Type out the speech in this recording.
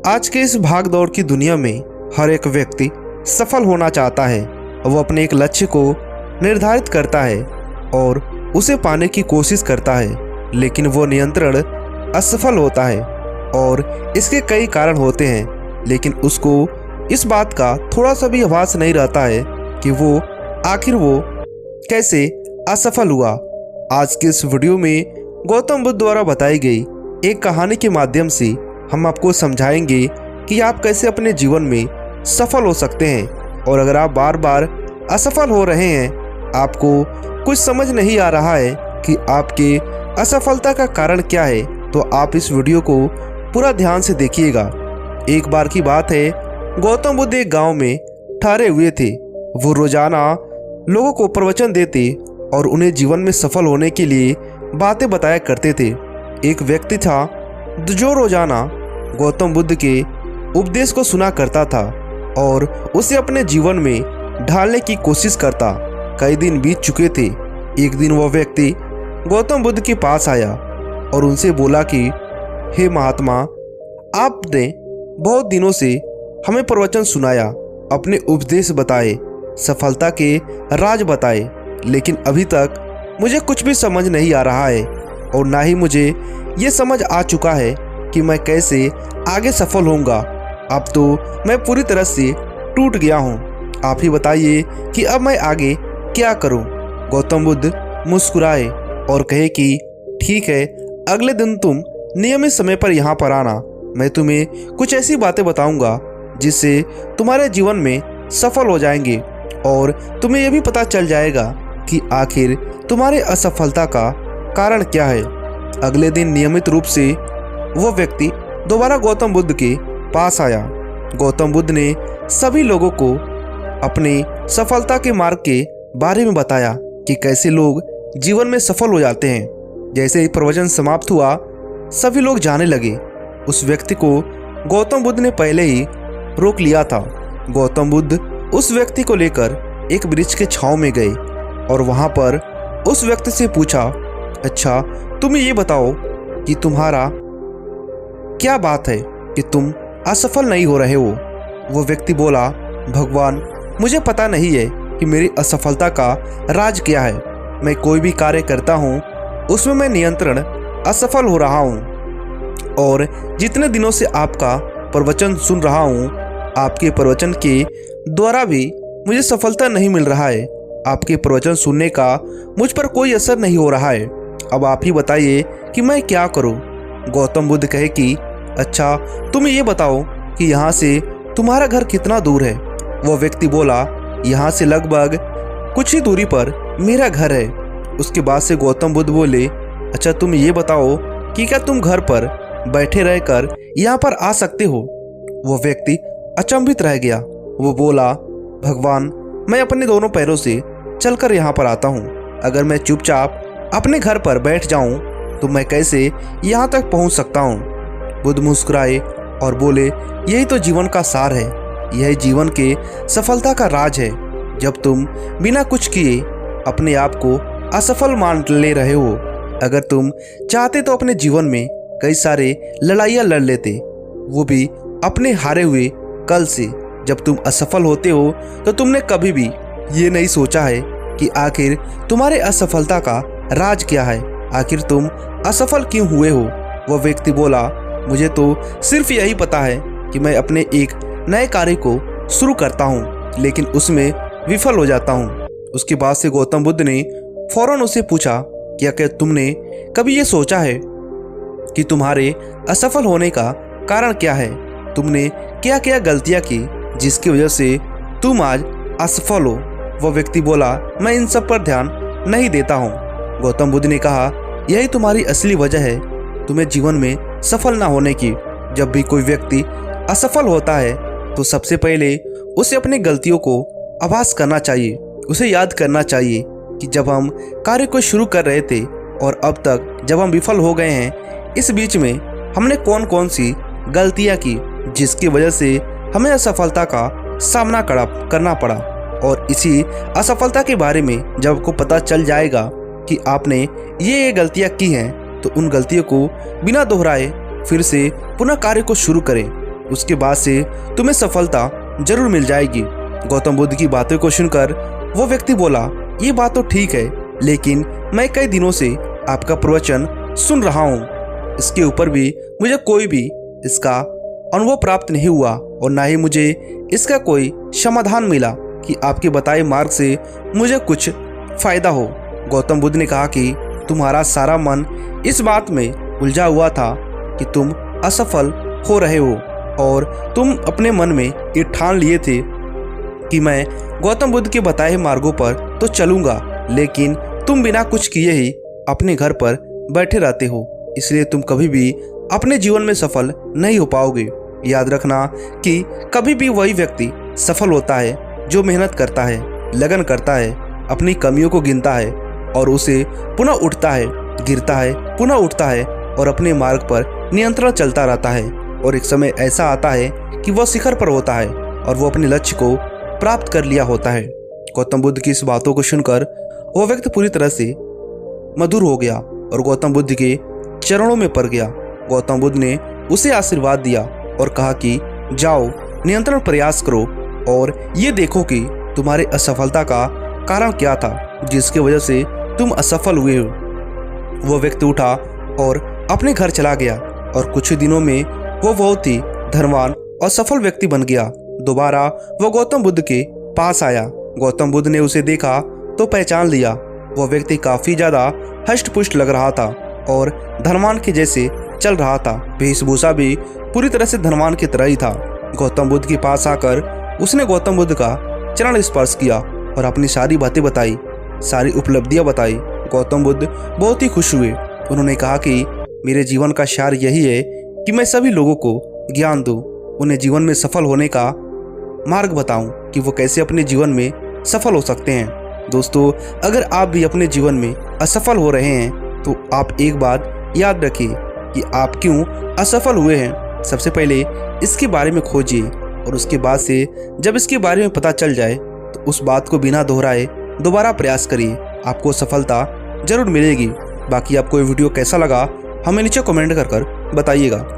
आज के इस भाग दौड़ की दुनिया में हर एक व्यक्ति सफल होना चाहता है। वो अपने एक लक्ष्य को निर्धारित करता है और उसे पाने की कोशिश करता है, लेकिन वो नियंत्रण असफल होता है। और इसके कई कारण होते हैं, लेकिन उसको इस बात का थोड़ा सा भी आभास नहीं रहता है कि वो आखिर वो कैसे असफल हुआ। आज के इस वीडियो में गौतम बुद्ध द्वारा बताई गई एक कहानी के माध्यम से हम आपको समझाएंगे कि आप कैसे अपने जीवन में सफल हो सकते हैं। और अगर आप बार बार असफल हो रहे हैं, आपको कुछ समझ नहीं आ रहा है कि आपके असफलता का कारण क्या है, तो आप इस वीडियो को पूरा ध्यान से देखिएगा। एक बार की बात है, गौतम बुद्ध एक गांव में ठहरे हुए थे। वो रोजाना लोगों को प्रवचन देते और उन्हें जीवन में सफल होने के लिए बातें बताया करते थे। एक व्यक्ति था जो रोजाना गौतम बुद्ध के उपदेश को सुना करता था और उसे अपने जीवन में ढालने की कोशिश करता। कई दिन बीत चुके थे। एक दिन वह व्यक्ति गौतम बुद्ध के पास आया और उनसे बोला कि हे महात्मा, आपने बहुत दिनों से हमें प्रवचन सुनाया, अपने उपदेश बताए, सफलता के राज बताए, लेकिन अभी तक मुझे कुछ भी समझ नहीं आ रहा है और ना ही मुझे ये समझ आ चुका है कि मैं कैसे आगे सफल होऊंगा। अब तो मैं पूरी तरह से टूट गया हूँ। आप ही बताइए कि अब मैं आगे क्या करूँ। गौतम बुद्ध मुस्कुराए और कहे कि ठीक है, अगले दिन तुम नियमित समय पर यहाँ पर आना। मैं तुम्हें कुछ ऐसी बातें बताऊंगा जिससे तुम्हारे जीवन में सफल हो जाएंगे और तुम्हें यह भी पता चल जाएगा कि आखिर तुम्हारे असफलता का कारण क्या है। अगले दिन नियमित रूप से वो व्यक्ति दोबारा गौतम बुद्ध के पास आया। गौतम बुद्ध ने सभी लोगों को अपनी सफलता के मार्ग के बारे में बताया कि कैसे लोग जीवन में सफल हो जाते हैं। जैसे ही प्रवचन समाप्त हुआ, सभी लोग जाने लगे। उस व्यक्ति को गौतम बुद्ध ने पहले ही रोक लिया था। गौतम बुद्ध उस व्यक्ति को लेकर एक वृक्ष के छांव में गए और वहां पर उस व्यक्ति से पूछा, अच्छा, तुम ये बताओ कि तुम्हारा क्या बात है कि तुम असफल नहीं हो रहे हो। वो व्यक्ति बोला, भगवान, मुझे पता नहीं है कि मेरी असफलता का राज क्या है। मैं कोई भी कार्य करता हूँ उसमें मैं नियंत्रण असफल हो रहा हूँ और जितने दिनों से आपका प्रवचन सुन रहा हूँ, आपके प्रवचन के द्वारा भी मुझे सफलता नहीं मिल रहा है। आपके प्रवचन सुनने का मुझ पर कोई असर नहीं हो रहा है। अब आप ही बताइए कि मैं क्या करूं। गौतम बुद्ध कहे कि अच्छा, तुम ये बताओ कि यहाँ से तुम्हारा घर कितना दूर है। वो व्यक्ति बोला, यहाँ से लगभग कुछ ही दूरी पर मेरा घर है। उसके बाद से गौतम बुद्ध बोले, अच्छा, तुम ये बताओ कि क्या तुम घर पर बैठे रहकर यहाँ पर आ सकते हो। वो व्यक्ति अचंभित रह गया। वो बोला, भगवान, मैं अपने दोनों पैरों से चलकर यहाँ पर आता हूँ। अगर मैं चुपचाप अपने घर पर बैठ जाऊँ तो मैं कैसे यहाँ तक पहुँच सकता हूँ। बुद्ध मुस्कुराए और बोले, यही तो जीवन का सार है, यही जीवन के सफलता का राज है। जब तुम बिना कुछ किए अपने आप को असफल मान ले रहे हो, अगर तुम चाहते तो अपने जीवन में कई सारे लड़ाइयाँ लड़ लेते, वो भी अपने हारे हुए कल से। जब तुम असफल होते हो तो तुमने कभी भी ये नहीं सोचा है कि आखिर तुम्हारे असफलता का राज क्या है, आखिर तुम असफल क्यों हुए हो। वह व्यक्ति बोला, मुझे तो सिर्फ यही पता है कि मैं अपने एक नए कार्य को शुरू करता हूँ, लेकिन उसमें विफल हो जाता हूँ। उसके बाद से गौतम बुद्ध ने फौरन उसे पूछा, क्या तुमने कभी ये सोचा है कि तुम्हारे असफल होने का कारण क्या है? तुमने क्या क्या गलतियाँ की जिसकी वजह से तुम आज असफल हो। वह व्यक्ति बोला, मैं इन सब पर ध्यान नहीं देता हूँ। गौतम बुद्ध ने कहा, यही तुम्हारी असली वजह है तुम्हें जीवन में सफल ना होने की। जब भी कोई व्यक्ति असफल होता है तो सबसे पहले उसे अपनी गलतियों को आभास करना चाहिए। उसे याद करना चाहिए कि जब हम कार्य को शुरू कर रहे थे और अब तक जब हम विफल हो गए हैं, इस बीच में हमने कौन कौन सी गलतियाँ की जिसकी वजह से हमें असफलता का सामना करना पड़ा। और इसी असफलता के बारे में जब आपको पता चल जाएगा कि आपने ये गलतियाँ की हैं, तो उन गलतियों को बिना दोहराए फिर से पुनः कार्य को शुरू करें। उसके बाद से तुम्हें सफलता जरूर मिल जाएगी। गौतम बुद्ध की बातों को सुनकर वो व्यक्ति बोला, ये बात तो ठीक है, लेकिन मैं कई दिनों से आपका प्रवचन सुन रहा हूँ। इसके ऊपर भी मुझे कोई भी इसका अनुभव प्राप्त नहीं हुआ और ना ही मुझे इसका कोई समाधान मिला कि आपके बताए मार्ग से मुझे कुछ फायदा हो। गौतम बुद्ध ने कहा कि तुम्हारा सारा मन इस बात में उलझा हुआ था कि तुम असफल हो रहे हो और तुम अपने मन में ये ठान लिए थे कि मैं गौतम बुद्ध के बताए मार्गों पर तो चलूंगा, लेकिन तुम बिना कुछ किए ही अपने घर पर बैठे रहते हो, इसलिए तुम कभी भी अपने जीवन में सफल नहीं हो पाओगे। याद रखना कि कभी भी वही व्यक्ति सफल होता है जो मेहनत करता है, लगन करता है, अपनी कमियों को गिनता है और उसे पुनः उठता है, गिरता है, पुनः उठता है और अपने मार्ग पर नियंत्रण चलता रहता है। और एक समय ऐसा आता है कि वह शिखर पर होता है और वो अपने लक्ष्य को प्राप्त कर लिया होता है। गौतम बुद्ध की इस बातों को सुनकर वह व्यक्ति पूरी तरह से मधुर हो गया और गौतम बुद्ध के चरणों में पड़ गया। गौतम बुद्ध ने उसे आशीर्वाद दिया और कहा कि जाओ, नियंत्रण प्रयास करो और ये देखो कि तुम्हारे असफलता का कारण क्या था जिसकी वजह से तुम असफल हुए हो। वह व्यक्ति उठा और अपने घर चला गया और कुछ ही दिनों में वो बहुत ही धनवान और सफल व्यक्ति बन गया। दोबारा वो गौतम बुद्ध के पास आया। गौतम बुद्ध ने उसे देखा तो पहचान लिया। वह व्यक्ति काफी ज्यादा हष्ट-पुष्ट लग रहा था और धनवान के जैसे चल रहा था। वेशभूषा भी पूरी तरह से धनवान की तरह ही था। गौतम बुद्ध के पास आकर उसने गौतम बुद्ध का चरण स्पर्श किया और अपनी सारी बातें बताई, सारी उपलब्धियां बताई। गौतम बुद्ध बहुत ही खुश हुए। उन्होंने कहा कि मेरे जीवन का सार यही है कि मैं सभी लोगों को ज्ञान दूं, उन्हें जीवन में सफल होने का मार्ग बताऊं कि वो कैसे अपने जीवन में सफल हो सकते हैं। दोस्तों, अगर आप भी अपने जीवन में असफल हो रहे हैं तो आप एक बात याद रखिए कि आप क्यों असफल हुए हैं। सबसे पहले इसके बारे में खोजिए और उसके बाद से जब इसके बारे में पता चल जाए तो उस बात को बिना दोहराए दोबारा प्रयास करिए, आपको सफलता जरूर मिलेगी। बाकी आपको ये वीडियो कैसा लगा हमें नीचे कमेंट कर बताइएगा।